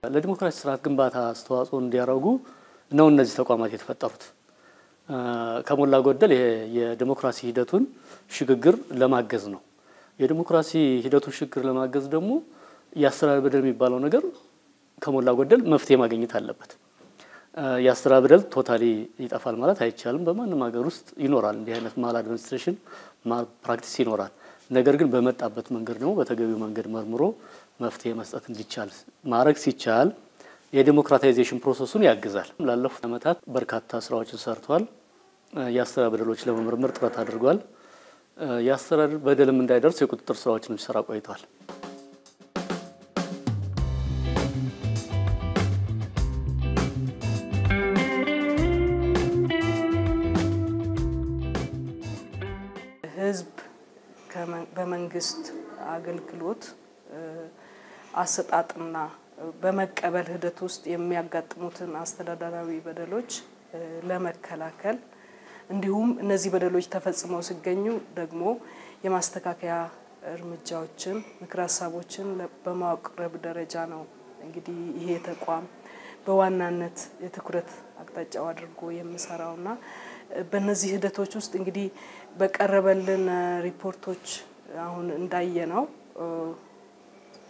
ለዲሞክራሲ ስርዓት ግንባታ አስተዋጽኦ እንዲያደርጉ ነው እነዚህ ተቋማት የተፈጠሩት። ከሞላ ጎደል የዲሞክራሲ ሂደቱን ሽግግር ለማገዝ ነው። የዲሞክራሲ ሂደቱን ሽግግር ለማገዝ ደግሞ ያስተዳደር በደል የሚባለው ነገር ከሞላ ጎደል መፍትሄ ማግኘት አለበት። ያስተዳደር በደል ቶታሊ ይጠፋል ማለት አይቻልም። በማንኛውም ሀገር ውስጥ ይኖራል እንዲህ አይነት ማል አድሚኒስትሬሽን ማል ፕራክቲስ ይኖራል። ነገር ግን በመጣበት መንገድ ነው በተገቢው መንገድ መርምሮ መፍትሄ መስጠት እንዲቻል ማድረግ ሲቻል የዲሞክራታይዜሽን ፕሮሰሱን ያግዛል። ላለፉት ዓመታት በርካታ ስራዎችን ሰርቷል። ያስተዳደር በደሎች ለመመርመር ጥረት አድርጓል። ያስተዳደር በደልም እንዳይደርስ የቁጥጥር ስራዎችን ሲሰራ ቆይቷል። ህዝብ በመንግስት አገልግሎት አሰጣጥና በመቀበል ሂደት ውስጥ የሚያጋጥሙትን አስተዳደራዊ በደሎች ለመከላከል እንዲሁም እነዚህ በደሎች ተፈጽመው ሲገኙ ደግሞ የማስተካከያ እርምጃዎችን ምክር ሐሳቦችን በማቅረብ ደረጃ ነው እንግዲህ ይሄ ተቋም በዋናነት የትኩረት አቅጣጫው አድርጎ የሚሰራውና በእነዚህ ሂደቶች ውስጥ እንግዲህ በቀረበልን ሪፖርቶች አሁን እንዳየነው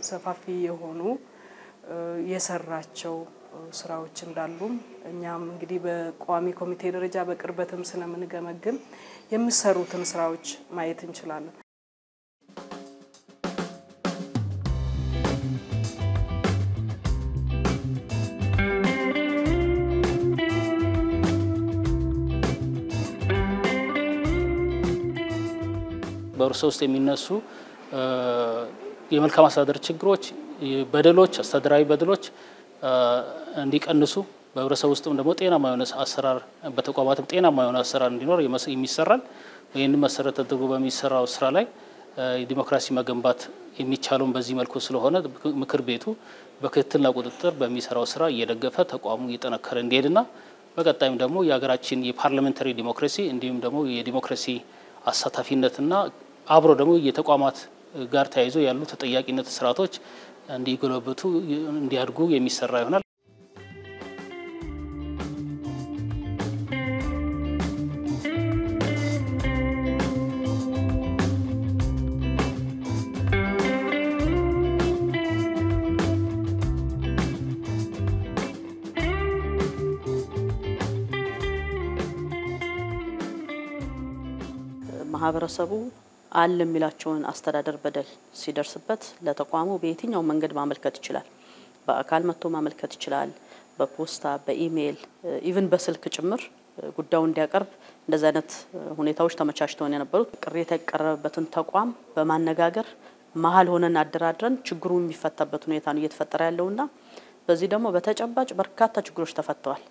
ሰፋፊ የሆኑ የሰራቸው ስራዎች እንዳሉም እኛም እንግዲህ በቋሚ ኮሚቴ ደረጃ በቅርበትም ስለምንገመግም የሚሰሩትን ስራዎች ማየት እንችላለን። በርዕሰ ውስጥ የሚነሱ የመልካም አስተዳደር ችግሮች በደሎች አስተዳደራዊ በደሎች እንዲቀንሱ በህብረተሰቡ ውስጥም ደግሞ ጤናማ የሆነ አሰራር በተቋማትም ጤናማ የሆነ አሰራር እንዲኖር የሚሰራል። ወይንም መሰረተ አድርጎ በሚሰራው ስራ ላይ ዲሞክራሲ መገንባት የሚቻለው በዚህ መልኩ ስለሆነ ምክር ቤቱ በክትትልና ቁጥጥር በሚሰራው ስራ እየደገፈ ተቋሙ እየጠነከረ እንዲሄድና በቀጣይም ደግሞ የሀገራችን የፓርላሜንታሪ ዲሞክራሲ እንዲሁም ደግሞ የዲሞክራሲ አሳታፊነትና አብሮ ደግሞ የተቋማት ጋር ተያይዞ ያሉ ተጠያቂነት ስርዓቶች እንዲጎለብቱ እንዲያድጉ የሚሰራ ይሆናል። ማህበረሰቡ አለ የሚላቸውን አስተዳደር በደል ሲደርስበት ለተቋሙ በየትኛው መንገድ ማመልከት ይችላል። በአካል መጥቶ ማመልከት ይችላል። በፖስታ በኢሜል ኢቭን በስልክ ጭምር ጉዳዩ እንዲያቀርብ እንደዛ አይነት ሁኔታዎች ተመቻችተው የነበሩት ቅሬታ የቀረበበትን ተቋም በማነጋገር መሀል ሆነን አደራድረን ችግሩ የሚፈታበት ሁኔታ ነው እየተፈጠረ ያለውና በዚህ ደግሞ በተጨባጭ በርካታ ችግሮች ተፈተዋል።